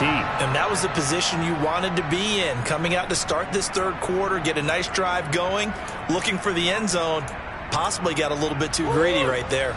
team. And that was the position you wanted to be in. Coming out to start this third quarter, get a nice drive going, looking for the end zone. Possibly got a little bit too greedy right there.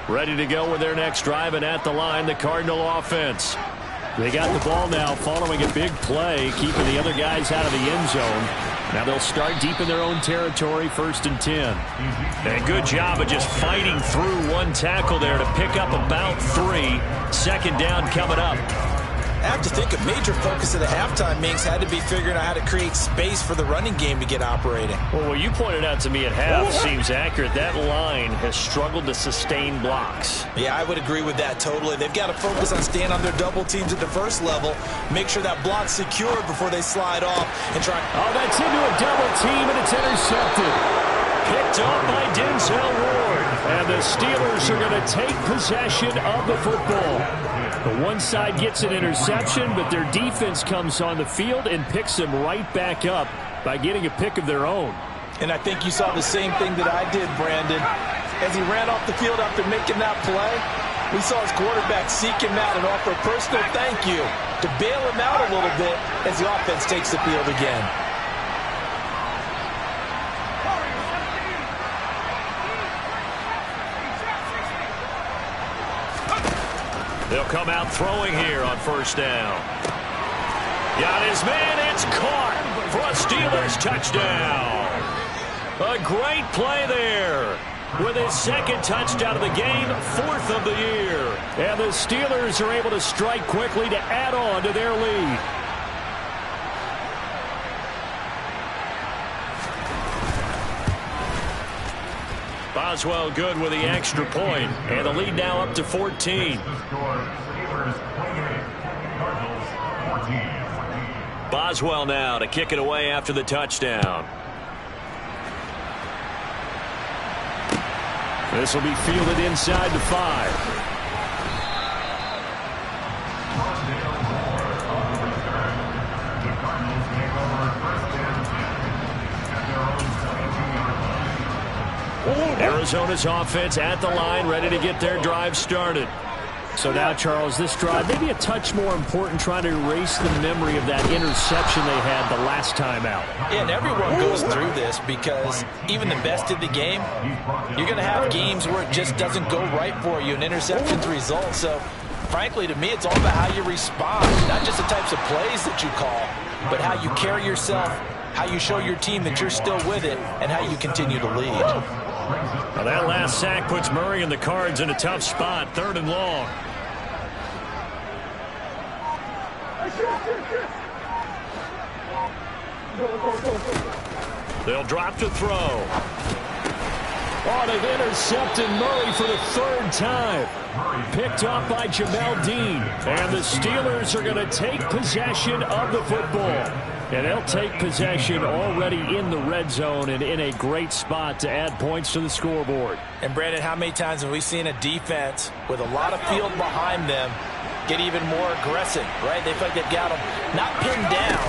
Ready to go with their next drive, and at the line, the Cardinal offense. They got the ball now following a big play, keeping the other guys out of the end zone. Now they'll start deep in their own territory, 1st and 10. And good job of just fighting through one tackle there to pick up about 3. 2nd down coming up. I have to think a major focus of the halftime, Minks, had to be figuring out how to create space for the running game to get operating. Well, what you pointed out to me at half seems accurate. That line has struggled to sustain blocks. Yeah, I would agree with that totally. They've got to focus on staying on their double teams at the first level, make sure that block's secured before they slide off and try. Oh, that's into a double team, and it's intercepted. Picked up by Denzel Ward. And the Steelers are going to take possession of the football. The one side gets an interception, but their defense comes on the field and picks them right back up by getting a pick of their own. And I think you saw the same thing that I did, Brandon. As he ran off the field after making that play, we saw his quarterback seek him out and offer a personal thank you to bail him out a little bit as the offense takes the field again. They'll come out throwing here on 1st down. Got his man. It's caught for a Steelers touchdown. A great play there with his 2nd touchdown of the game, 4th of the year. And the Steelers are able to strike quickly to add on to their lead. Boswell good with the extra point, and the lead now up to 14. Boswell now to kick it away after the touchdown. This will be fielded inside the 5. Arizona's offense at the line, ready to get their drive started. So now, Charles, this drive maybe a touch more important, trying to erase the memory of that interception they had the last time out. Yeah, and everyone goes through this because even the best of the game, you're going to have games where it just doesn't go right for you, and interceptions result. So, frankly, to me, it's all about how you respond, not just the types of plays that you call, but how you carry yourself, how you show your team that you're still with it, and how you continue to lead. Well, that last sack puts Murray and the Cards in a tough spot, 3rd and long. They'll drop to throw. Oh, they've intercepted Murray for the 3rd time. Picked up by Jamel Dean. And the Steelers are going to take possession of the football. And they'll take possession already in the red zone and in a great spot to add points to the scoreboard. And, Brandon, how many times have we seen a defense with a lot of field behind them get even more aggressive, right? They feel like they've got them not pinned down,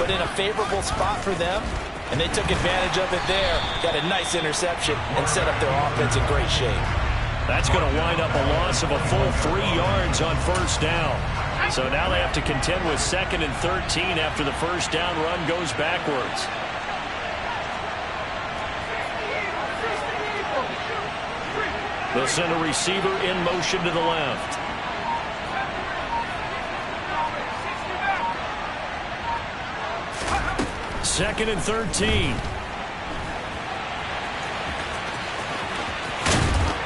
but in a favorable spot for them. And they took advantage of it there, got a nice interception, and set up their offense in great shape. That's going to wind up a loss of a full 3 yards on 1st down. So now they have to contend with 2nd and 13 after the 1st down run goes backwards. They'll send a receiver in motion to the left. Second and 13.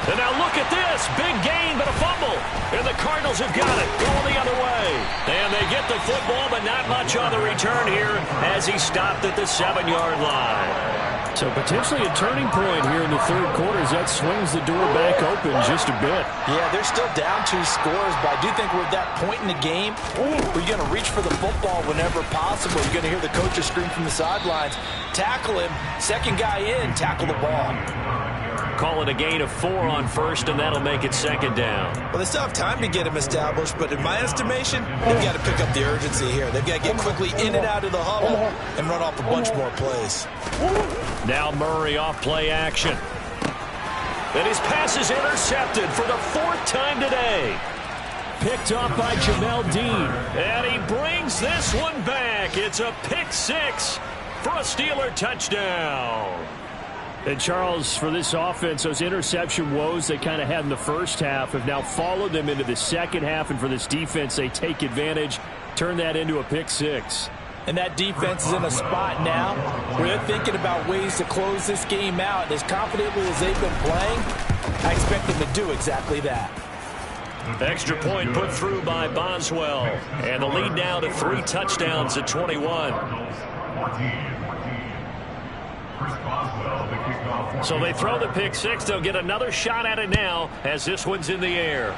And now look at this. Big gain, but a fumble. And the Cardinals have got it. Going the other way. And they get the football, but not much on the return here as he stopped at the 7-yard line. So potentially a turning point here in the 3rd quarter as that swings the door back open just a bit. Yeah, they're still down 2 scores, but I do think we're at that point in the game where you're going to reach for the football whenever possible. You're going to hear the coaches scream from the sidelines, tackle him, 2nd guy in, tackle the ball. Call it a gain of 4 on 1st, and that'll make it 2nd down. Well, they still have time to get him established, but in my estimation, they've got to pick up the urgency here. They've got to get quickly in and out of the huddle and run off a bunch more plays. Now Murray off play action. And his pass is intercepted for the 4th time today. picked off by Jamel Dean. And he brings this one back. It's a pick six for a Steeler touchdown. And, Charles, for this offense, those interception woes they kind of had in the first half have now followed them into the second half. And for this defense, they take advantage, turn that into a pick six. And that defense is in a spot now where they're thinking about ways to close this game out. And as confidently as they've been playing, I expect them to do exactly that. Extra point put through by Boswell. And the lead now to 3 touchdowns at 21. So they throw the pick six. They'll get another shot at it now as this one's in the air.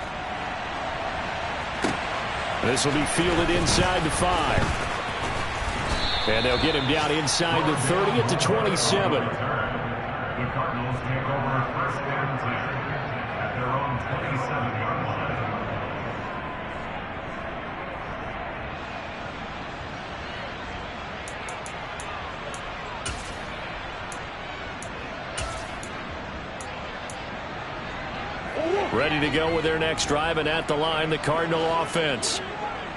This will be fielded inside the 5. And they'll get him down inside the 30 at the 27. The Cardinals take over first and 10 at their own 27-yard line. Ready to go with their next drive, and at the line, the Cardinal offense.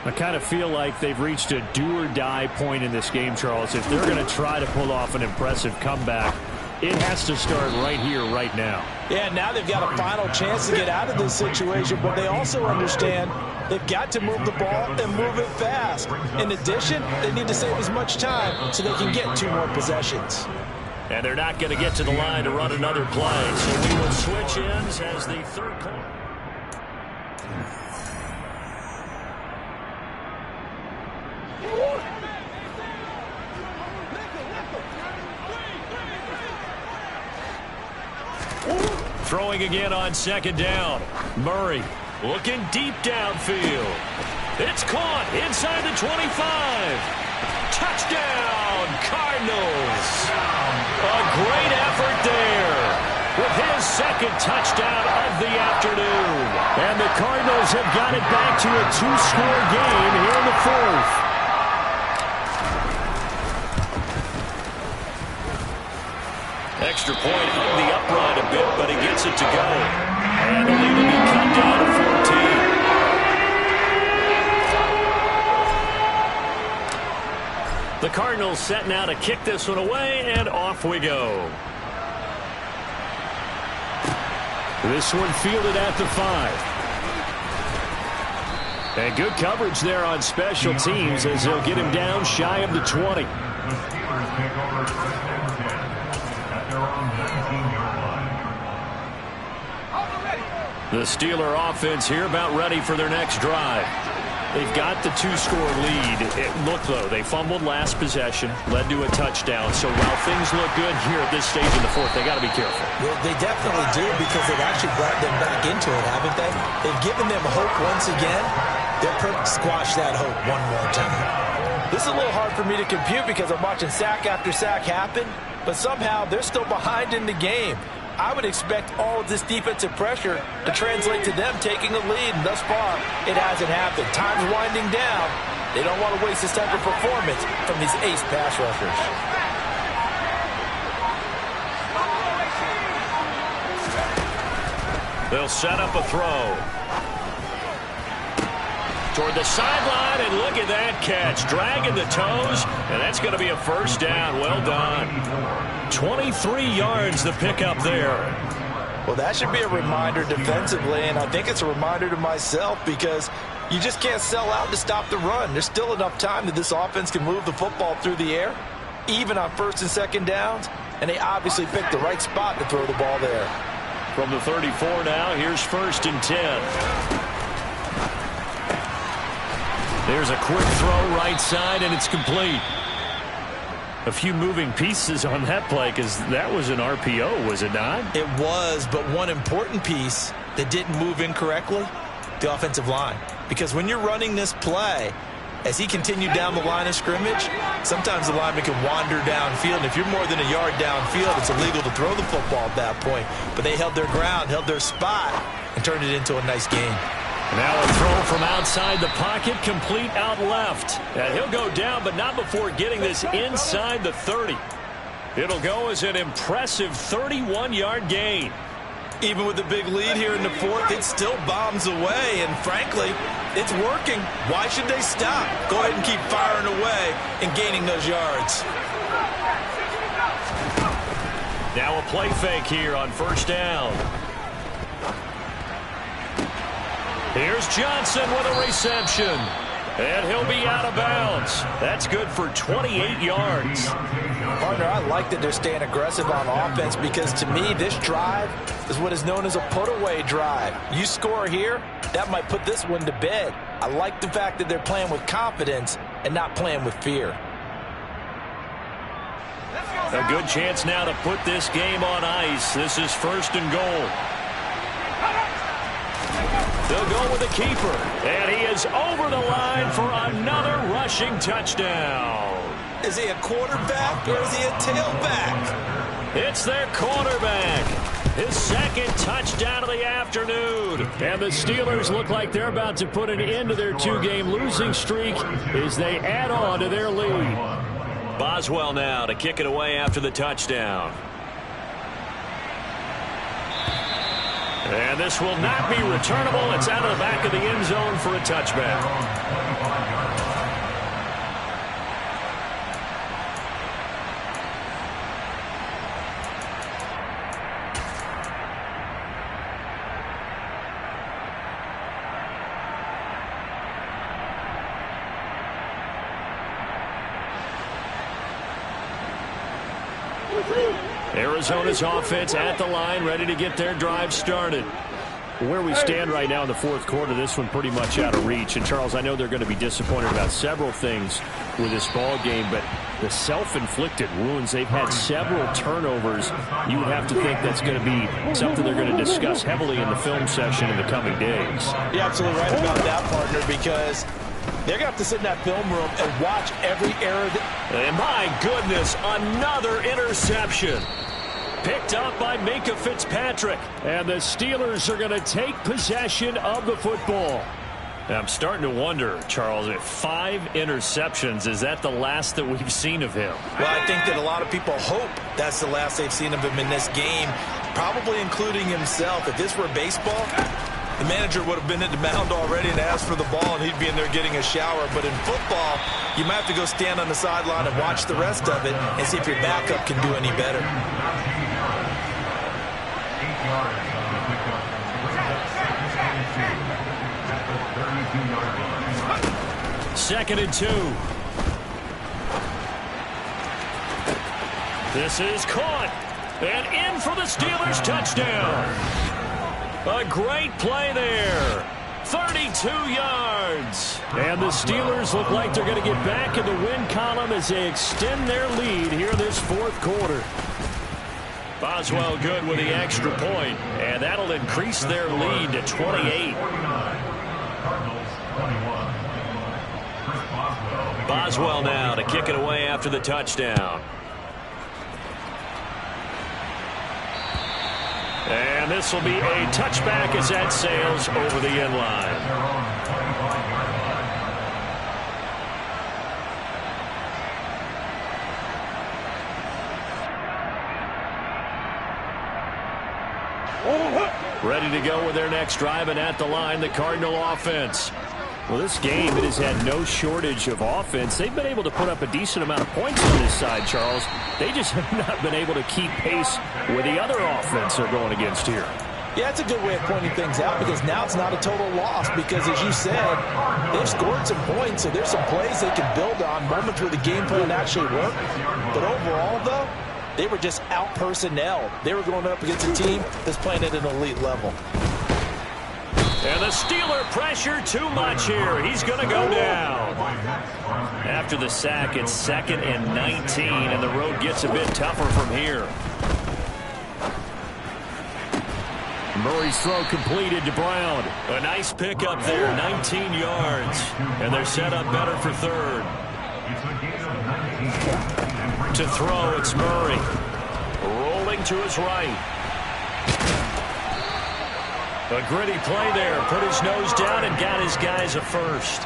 I kind of feel like they've reached a do-or-die point in this game, Charles. If they're going to try to pull off an impressive comeback, it has to start right here, right now. Yeah, now they've got a final chance to get out of this situation, but they also understand they've got to move the ball and move it fast. In addition, they need to save as much time so they can get 2 more possessions. And they're not going to get to the line to run another play, so we will switch ends as the third quarter. Throwing again on second down. Murray looking deep downfield. It's caught inside the 25. Touchdown, Cardinals. A great effort there with his second touchdown of the afternoon. And the Cardinals have got it back to a 2-score game here in the 4th. Extra point hung the upright a bit, but he gets it to go. And the lead will be cut down to 14. The Cardinals set now to kick this one away, and off we go. This one fielded at the 5. And good coverage there on special teams as they'll get him down shy of the 20. The Steelers take over first and 10 at their own 19-yard line. The Steeler offense here about ready for their next drive. They've got the 2-score lead. It looked, though, they fumbled last possession, led to a touchdown. So while things look good here at this stage in the 4th, they got to be careful. Well, they definitely do because they've actually brought them back into it, haven't they? They've given them hope once again. They're perfect to squash that hope one more time. This is a little hard for me to compute because I'm watching sack after sack happen, but somehow they're still behind in the game. I would expect all of this defensive pressure to translate to them taking a lead, and thus far, it hasn't happened. Time's winding down. They don't want to waste this type of performance from these ace pass rushers. They'll set up a throw. Toward the sideline, and look at that catch. Dragging the toes, and that's going to be a first down. Well done. 23 yards the pickup there. Well, that should be a reminder defensively, and I think it's a reminder to myself because you just can't sell out to stop the run. There's still enough time that this offense can move the football through the air, even on first and second downs, and they obviously picked the right spot to throw the ball there. From the 34 now, here's first and 10. There's a quick throw right side, and it's complete. A few moving pieces on that play because that was an RPO, was it not? It was, but one important piece that didn't move incorrectly, the offensive line. Because when you're running this play, as he continued down the line of scrimmage, sometimes the lineman can wander downfield. And if you're more than a yard downfield, it's illegal to throw the football at that point. But they held their ground, held their spot, and turned it into a nice game. Now a throw from outside the pocket, complete out left. And he'll go down, but not before getting this inside the 30. It'll go as an impressive 31-yard gain. Even with the big lead here in the fourth, it still bombs away, and frankly, it's working. Why should they stop? Go ahead and keep firing away and gaining those yards. Now a play fake here on first down. Here's Johnson with a reception. And he'll be out of bounds. That's good for 28 yards. Partner, I like that they're staying aggressive on offense because, to me, this drive is what is known as a put-away drive. You score here, that might put this one to bed. I like the fact that they're playing with confidence and not playing with fear. A good chance now to put this game on ice. This is first and goal. They'll go with the keeper, and he is over the line for another rushing touchdown. Is he a quarterback or is he a tailback? It's their quarterback. His second touchdown of the afternoon. And the Steelers look like they're about to put an end to their two-game losing streak as they add on to their lead. Boswell now to kick it away after the touchdown. And this will not be returnable. It's out of the back of the end zone for a touchback. Arizona's offense at the line, ready to get their drive started. Where we stand right now in the fourth quarter, this one pretty much out of reach. And, Charles, I know they're going to be disappointed about several things with this ball game, but the self-inflicted wounds, they've had several turnovers. You would have to think that's going to be something they're going to discuss heavily in the film session in the coming days. You're absolutely right about that, partner, because they're going to have to sit in that film room and watch every error. And my goodness, another interception. Picked up by Minka Fitzpatrick. And the Steelers are going to take possession of the football. I'm starting to wonder, Charles, if 5 interceptions, is that the last that we've seen of him? Well, I think that a lot of people hope that's the last they've seen of him in this game, probably including himself. If this were baseball, the manager would have been at the mound already and asked for the ball, and he'd be in there getting a shower. But in football, you might have to go stand on the sideline and watch the rest of it and see if your backup can do any better. Second and 2. This is caught. And in for the Steelers touchdown. A great play there. 32 yards. And the Steelers look like they're going to get back in the win column as they extend their lead here this fourth quarter. Boswell good with the extra point, and that'll increase their lead to 28. Boswell now to kick it away after the touchdown. And this will be a touchback as that sails over the end line. Ready to go with their next drive, and at the line, the Cardinal offense. Well, this game, it has had no shortage of offense. They've been able to put up a decent amount of points on this side, Charles. They just have not been able to keep pace with the other offense they're going against here. Yeah, it's a good way of pointing things out because now it's not a total loss because, as you said, they've scored some points, so there's some plays they can build on, moments where the game plan actually worked. But overall, though, they were just out-personnelled. They were going up against a team that's playing at an elite level. And the Steeler pressure too much here. He's going to go down. After the sack, it's 2nd and 19, and the road gets a bit tougher from here. Murray's throw completed to Brown. A nice pickup there, 19 yards. And they're set up better for third. To throw, it's Murray. Rolling to his right. A gritty play there. Put his nose down and got his guys a first.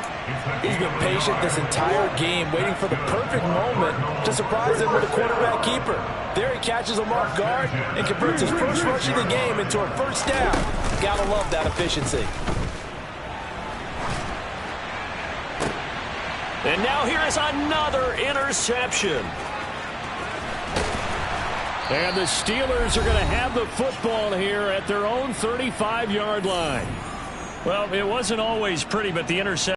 He's been patient this entire game, waiting for the perfect moment to surprise them with a quarterback keeper. There he catches him off guard and converts his first rush of the game into a first down. Gotta love that efficiency. And now here is another interception. And the Steelers are going to have the football here at their own 35-yard line. Well, it wasn't always pretty, but the interception